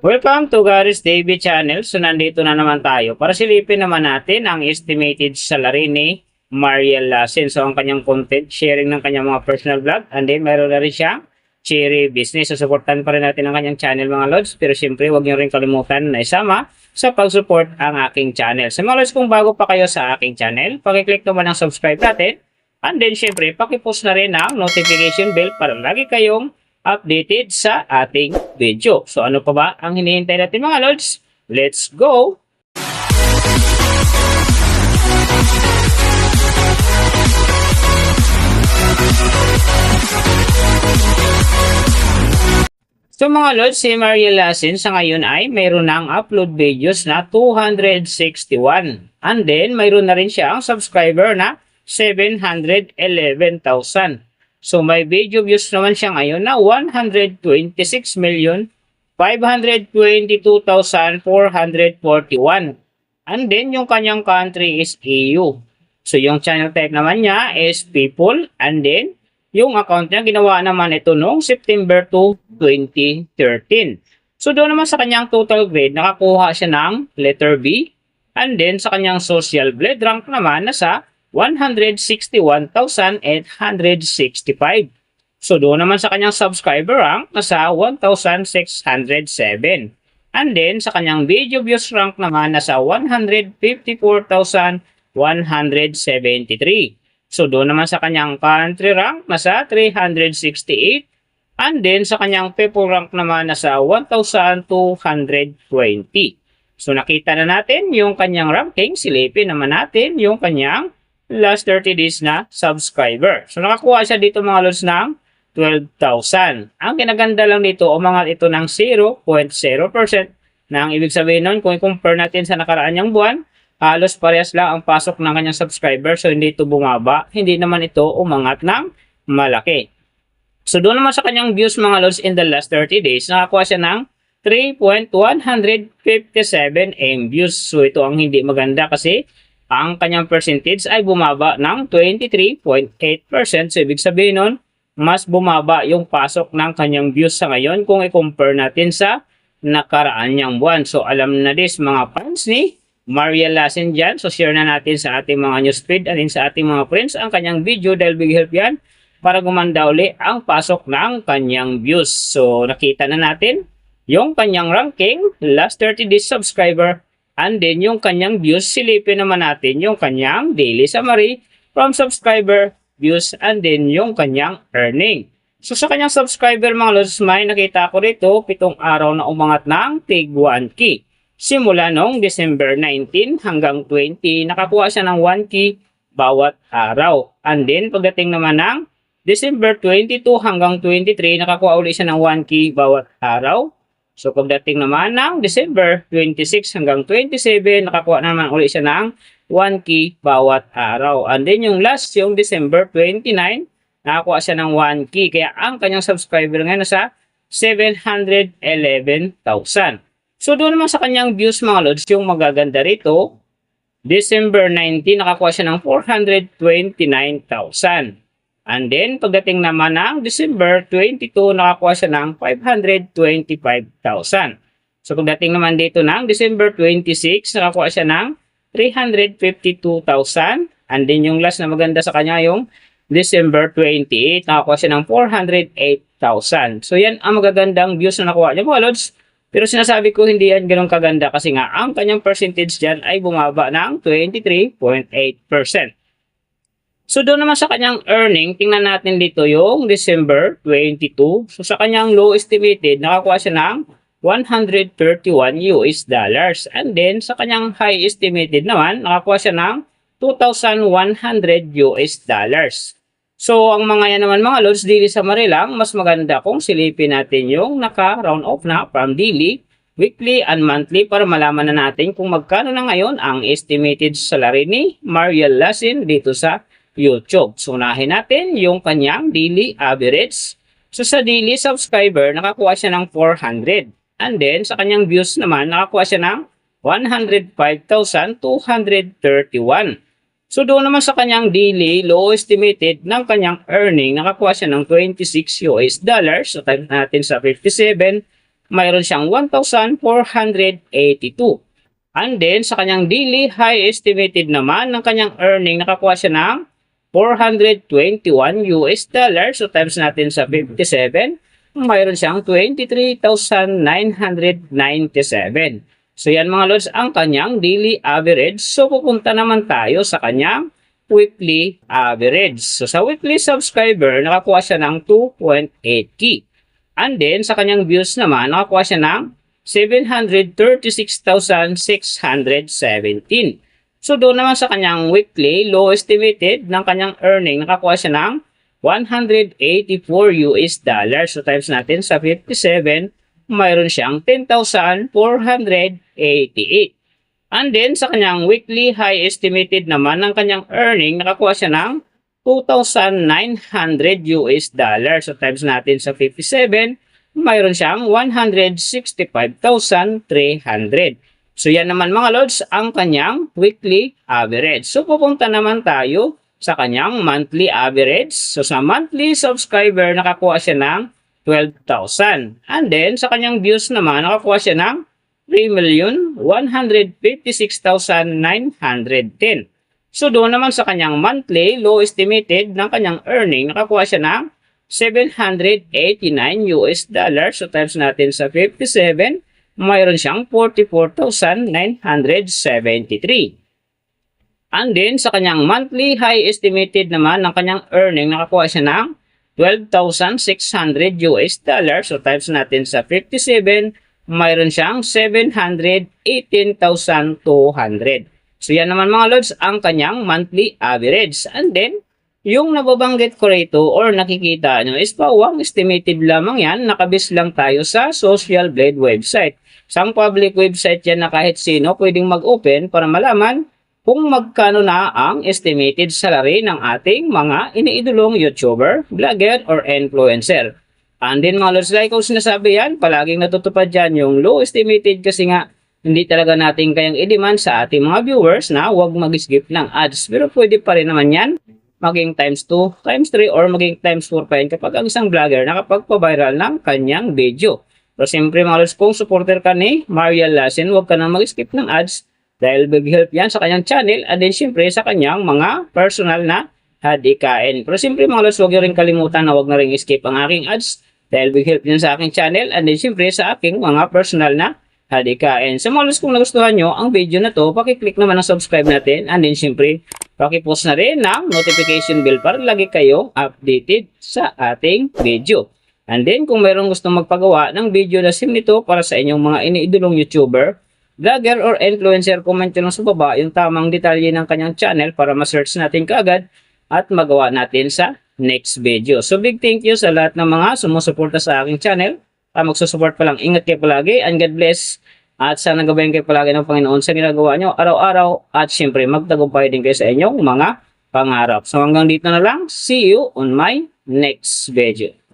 Welcome to Gary's David Channel. So nandito na naman tayo para silipin naman natin ang estimated salary ni Mariel Lasin. So ang kanyang content, sharing ng kanyang mga personal vlog, and then meron na rin siyang cherry business. So supportan pa rin natin ang kanyang channel mga lods. Pero siyempre huwag niyo rin kalimutan na isama sa pag-support ang aking channel. So mga lods, kung bago pa kayo sa aking channel, pakiclick naman ang subscribe natin. And then siyempre pakipost na rin ang notification bell para lagi kayong updated sa ating video. So ano pa ba ang hinihintay natin mga lods? Let's go! So mga lods, si Mariel Lasin sa ngayon ay mayroon ng upload videos na 261. And then mayroon na rin siya ang subscriber na 711,000. So may video views naman siya ngayon na 126,522,441. And then yung kanyang country is EU. So yung channel type naman niya is people. And then yung account niya ginawa naman ito noong September 2, 2013. So doon naman sa kanyang total grade nakakuha siya ng letter B. And then sa kanyang social blade rank naman nasa 161,865. So doon naman sa kanyang subscriber rank nasa 1,607. And then sa kanyang video views rank naman nasa 154,173. So doon naman sa kanyang country rank nasa 368. And then sa kanyang people rank naman nasa 1,220. So nakita na natin yung kanyang ranking. Silipin naman natin yung kanyang last 30 days na subscriber. So nakakuha siya dito mga lods ng 12,000. Ang kinaganda lang dito, umangat ito ng 0.0%. Na ang ibig sabihin nun, kung i-compare natin sa nakaraan niyang buwan, halos parehas lang ang pasok ng kanyang subscriber. So hindi ito bumaba, hindi naman ito umangat ng malaki. So doon naman sa kanyang views mga lods in the last 30 days, nakakuha siya ng 3.157 M views. So ito ang hindi maganda kasi ang kanyang percentage ay bumaba ng 23.8%. So, ibig sabihin nun, mas bumaba yung pasok ng kanyang views sa ngayon kung i-compare natin sa nakaraan niyang buwan. So, alam na this mga fans ni Mariel Lasin dyan. So, share na natin sa ating mga newsfeed at sa ating mga friends ang kanyang video dahil big help yan para gumanda uli ang pasok ng kanyang views. So, nakita na natin yung kanyang ranking, last 30 days subscriber. And then yung kanyang views, silipin naman natin yung kanyang daily summary from subscriber, views, and then yung kanyang earning. So sa kanyang subscriber mga lods, may nakita ko rito 7 araw na umangat ng tig 1K. Simula noong December 19 hanggang 20, nakakuha siya ng 1K bawat araw. And then pagdating naman ng December 22 hanggang 23, nakakuha ulit siya ng 1K bawat araw. So pagdating naman ng December 26 hanggang 27, nakakuha naman ulit siya ng 1K bawat araw. And then yung last, yung December 29, nakakuha siya ng 1K. Kaya ang kanyang subscriber ngayon nasa 711,000. So doon naman sa kanyang views mga lods, yung magaganda rito, December 19, nakakuha siya ng 429,000. And then, pagdating naman ng December 22, nakakuha siya ng 525,000. So, pagdating naman dito ng December 26, nakakuha siya ng 352,000. And then, yung last na maganda sa kanya, yung December 28, nakakuha siya ng 408,000. So, yan ang magagandang views na nakuha niya mga lods. Pero sinasabi ko, hindi yan ganun kaganda kasi nga, ang kanyang percentage dyan ay bumaba ng 23.8%. So doon naman sa kanyang earning, tingnan natin dito yung December 22. So sa kanyang low estimated, nakakuha siya ng 131 US dollars. And then sa kanyang high estimated naman, nakakuha siya ng 2,100 US dollars. So ang mga yan naman mga lods, daily summary lang, mas maganda kung silipin natin yung naka-round off na from daily, weekly, and monthly para malaman na natin kung magkano na ngayon ang estimated salary ni Mariel Lasin dito sa YouTube. So, unahin natin yung kanyang daily average. So, sa daily subscriber, nakakuha siya ng 400. And then, sa kanyang views naman, nakakuha siya ng 105,231. So, doon naman sa kanyang daily, low estimated ng kanyang earning, nakakuha siya ng 26 US dollars. So, type natin sa 57 mayroon siyang 1,482. And then, sa kanyang daily high estimated naman ng kanyang earning, nakakuha siya ng 421 US dollars. So, times natin sa 57, mayroon siyang 23,997. So, yan mga lods, ang kanyang daily average. So, pupunta naman tayo sa kanyang weekly average. So, sa weekly subscriber, nakakuha siya ng 2.8K. And then, sa kanyang views naman, nakakuha siya ng 736,617. So, doon naman sa kanyang weekly, low estimated ng kanyang earning, nakakuha siya ng 184 US dollars. So, times natin sa 57, mayroon siyang 10,488. And then, sa kanyang weekly high estimated naman ng kanyang earning, nakakuha siya ng 2,900 US dollars. So, times natin sa 57, mayroon siyang 165,300. So, yan naman mga lods, ang kanyang weekly average. So, pupunta naman tayo sa kanyang monthly average. So, sa monthly subscriber, nakakuha siya ng 12,000. And then, sa kanyang views naman, nakakuha siya ng 3,156,910. So, doon naman sa kanyang monthly, low estimated ng kanyang earning, nakakuha siya ng 789 US dollars. So, times natin sa 57, mayroon siyang 44,973. And then, sa kanyang monthly high estimated naman ng kanyang earning, nakakuha siya ng 12,600 US dollars. So, times natin sa 57, mayroon siyang 718,200. So, yan naman mga lods, ang kanyang monthly average. And then, yung nababanggit ko rito or nakikita nyo is pawang estimated lamang yan. Nakabis lang tayo sa Social Blade website. Isang public website yan na kahit sino pwedeng mag-open para malaman kung magkano na ang estimated salary ng ating mga iniidolong YouTuber, vlogger, or influencer. And then mga lods, like ko sinasabi yan, palaging natutupad dyan yung low estimated kasi nga hindi talaga natin kayang i-demand sa ating mga viewers na huwag mag-skip ng ads. Pero pwede pa rin naman yan maging times 2, times 3, or maging times 4 pa rin kapag ang isang vlogger nakapagpa-viral ng kanyang video. Pero siyempre mga lods, kung supporter ka ni Mariel Lassen, huwag ka na mag-skip ng ads dahil big help yan sa kanyang channel and then siyempre sa kanyang mga personal na hadikain. Pero siyempre mga lods, huwag nyo rin kalimutan na huwag na rin skip ang aking ads dahil big help yan sa aking channel and then siyempre sa aking mga personal na hadikain. So mga lods, kung nagustuhan nyo ang video na to, pakiclick naman ang subscribe natin and then siyempre pakipost na rin ng notification bell para lagi kayo updated sa ating video. And then kung mayroong gustong magpagawa ng video na sim nito para sa inyong mga iniidolong YouTuber, vlogger, or influencer, comment nyo lang sa baba yung tamang detalye ng kanyang channel para ma-search natin kaagad at magawa natin sa next video. So big thank you sa lahat ng mga sumusuporta sa aking channel. Magsusupport pa lang, ingat kayo palagi and God bless. At sana gabayan kayo palagi ng Panginoon sa ginagawa nyo araw-araw at syempre magtagumpay din kayo sa inyong mga pangarap. So hanggang dito na lang. See you on my next video.